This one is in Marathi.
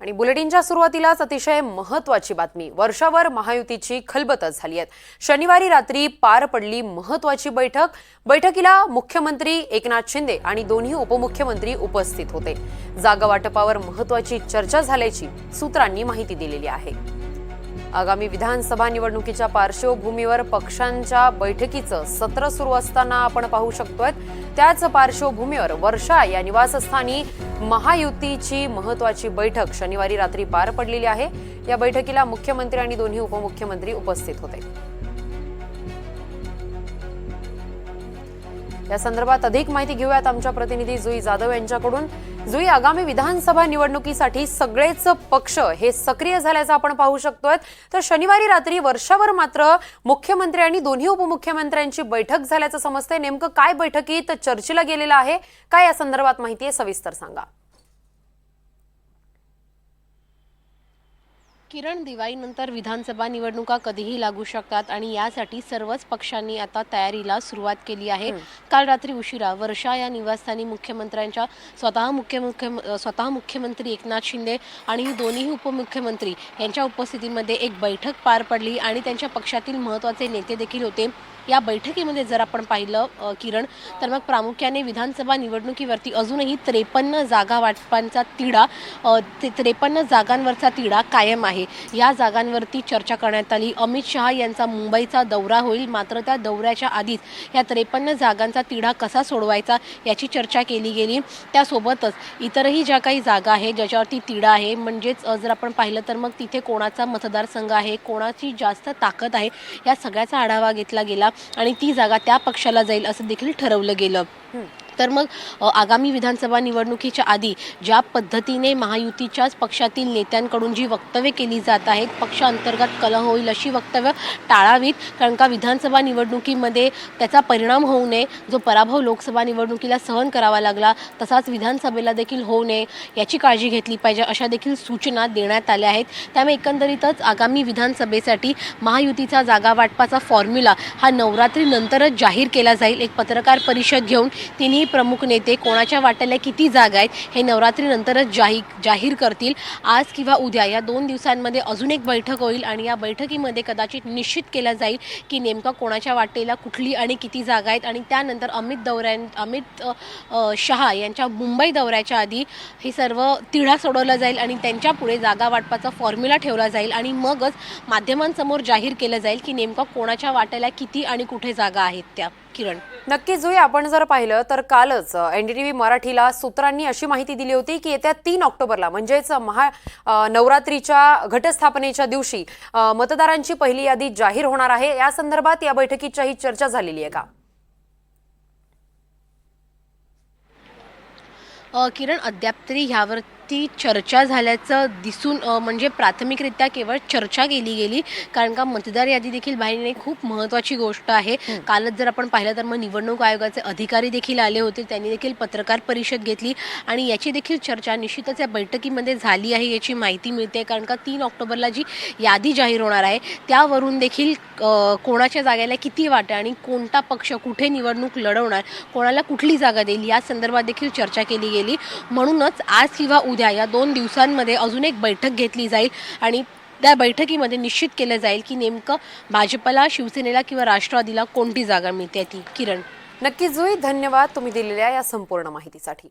आणि बुलेटिनच्या सुरुवातीलाच अतिशय महत्त्वाची बातमी। वर्षावर महायुतीची खलबतच झाली आहे। शनिवारी रात्री पार पडली महत्त्वाची बैठक। बैठकीला मुख्यमंत्री एकनाथ शिंदे आणि दोन्ही उपमुख्यमंत्री उपस्थित होते। जागा वाटपावर महत्त्वाची चर्चा झाल्याची सूत्रांनी माहिती दिलेली आहे। आगामी विधानसभा निवडणुकीच्या पार्श्वभूमीवर पक्षांच्या बैठकीचं सत्र सुरू असताना आपण पाहू शकतोय। त्याच पार्श्वभूमीवर वर्षा या निवासस्थानी महायुतीची महत्त्वाची बैठक शनिवारी रात्री पार पडलेली आहे। या बैठकीला मुख्यमंत्री आणि दोन्ही उपमुख्यमंत्री उपस्थित होते। या संदर्भात अधिक माहिती घेऊयात आमच्या प्रतिनिधी जुई जाधव यांच्याकडून। जुई, आगामी विधानसभा निवडणुकीसाठी सगळेच पक्ष हे सक्रिय झाल्याचं आपण पाहू शकतोय। तर शनिवारी रात्री वर्षावर मात्र मुख्यमंत्री आणि दोन्ही उपमुख्यमंत्र्यांची बैठक झाल्याचं समजतंय। नेमकं काय बैठकीत चर्चेला गेलेलं आहे, काय या संदर्भात माहिती आहे, सविस्तर सांगा। किरण, दिवाळीनंतर विधानसभा निवडणुका कधीही लागू शकतात आणि यासाठी सर्वच पक्षांनी आता तयारीला सुरुवात केली आहे। काल रात्री उशिरा वर्षा या निवासस्थानी मुख्यमंत्र्यांच्या स्वतः मुख्यमंत्री एकनाथ शिंदे आणि दोन्ही उपमुख्यमंत्री यांच्या उपस्थितीमध्ये एक बैठक पार पडली आणि त्यांच्या पक्षातील महत्त्वाचे नेते देखील होते। या बैठकीमध्ये जर आपण पाहिलं किरण, तर मग प्रामुख्याने विधानसभा निवडणुकीवरती अजूनही 53 जागा वाटपांचा तिढा 53 जागांवरचा तिढा कायम आहे। या जागांवरती चर्चा करण्यात आली। अमित शहा यांचा मुंबईचा दौरा होईल, मात्र त्या दौऱ्याच्या आधीच या 53 जागांचा तिढा कसा सोडवायचा याची चर्चा केली गेली। त्यासोबतच इतरही ज्या काही जागा आहेत ज्याच्यावरती तिढा आहे, म्हणजेच जर आपण पाहिलं तर मग तिथे कोणाचा मतदारसंघ आहे, कोणाची जास्त ताकद आहे, या सगळ्याचा आढावा घेतला गेला आणि ती जागा त्या पक्षाला जाईल असं देखील ठरवलं गेलं। तर मग आगामी विधानसभा निवडणुकीच्या आधी ज्या पद्धतीने महायुतीच्याच पक्षातील नेत्यांकडून जी वक्तव्य केली जात आहेत, पक्षांतर्गत कलह होईल अशी वक्तव्य टाळावीत, कारण का विधानसभा निवडणुकीमध्ये त्याचा परिणाम होऊ नये। जो पराभव लोकसभा निवडणुकीला सहन करावा लागला तसाच विधानसभेला देखील होऊ नये याची काळजी घेतली पाहिजे, अशा देखील सूचना देण्यात आल्या आहेत। त्यामुळे एकंदरीतच आगामी विधानसभेसाठी महायुतीचा जागा वाटपाचा फॉर्म्युला हा नवरात्रीनंतरच जाहीर केला जाईल। एक पत्रकार परिषद घेऊन तिन्ही प्रमुख नेते कोणाच्या वाट्याला किती जागा आहेत हे नवरात्रीनंतरच जाहीर करतील। आज किंवा उद्या या 2 दिवसांमध्ये अजून एक बैठक होईल आणि या बैठकीमध्ये कदाचित निश्चित केलं जाईल की नेमका कोणाच्या वाटेला कुठली आणि किती जागा आहेत। आणि त्यानंतर अमित शहा यांच्या मुंबई दौऱ्याच्या आधी हे सर्व तिढा सोडवला जाईल आणि त्यांच्या पुढे जागा वाटपाचा फॉर्म्युला ठेवला जाईल आणि मगच माध्यमांसमोर जाहीर केलं जाईल की नेमका कोणाच्या वाट्याला किती आणि कुठे जागा आहेत त्या। किरण, नक्कीच जुई, आपण जर पाहिलं तर कालच एनडीटीव्ही मराठीला सूत्रांनी अशी माहिती दिली होती की येत्या 3 ऑक्टोबरला म्हणजेच नवरात्रीच्या घटस्थापनेच्या दिवशी मतदारांची पहिली यादी जाहीर होणार आहे। या संदर्भात या बैठकीतही चर्चा झालेली आहे का? किरण, अद्याप तरी ह्यावरती चर्चा झाल्याचं दिसून म्हणजे प्राथमिकरित्या केवळ चर्चा केली गेली, कारण का मतदार यादी देखील बाहेर येणे खूप महत्त्वाची गोष्ट आहे। कालच जर आपण पाहिलं तर मग निवडणूक आयोगाचे अधिकारी देखील आले होते, त्यांनी देखील पत्रकार परिषद घेतली आणि याची देखील चर्चा निश्चितच या बैठकीमध्ये झाली आहे याची माहिती मिळते। कारण का 3 ऑक्टोबरला जी यादी जाहीर होणार आहे त्यावरून देखील कोणाच्या जागेला किती वाटा आणि कोणता पक्ष कुठे निवडणूक लढवणार, कोणाला कुठली जागा देईल या संदर्भात देखील चर्चा केली गेली। म्हणूनच आज किंवा उद्या या 2 दिवसांमध्ये अजून एक बैठक घेतली जाईल आणि त्या बैठकीमध्ये निश्चित केलं जाईल की नेमकं भाजपला, शिवसेनेला किंवा राष्ट्रवादीला कोणती जागा मिळते ती। किरण, नक्कीच जुई, धन्यवाद तुम्ही दिलेल्या या संपूर्ण माहितीसाठी।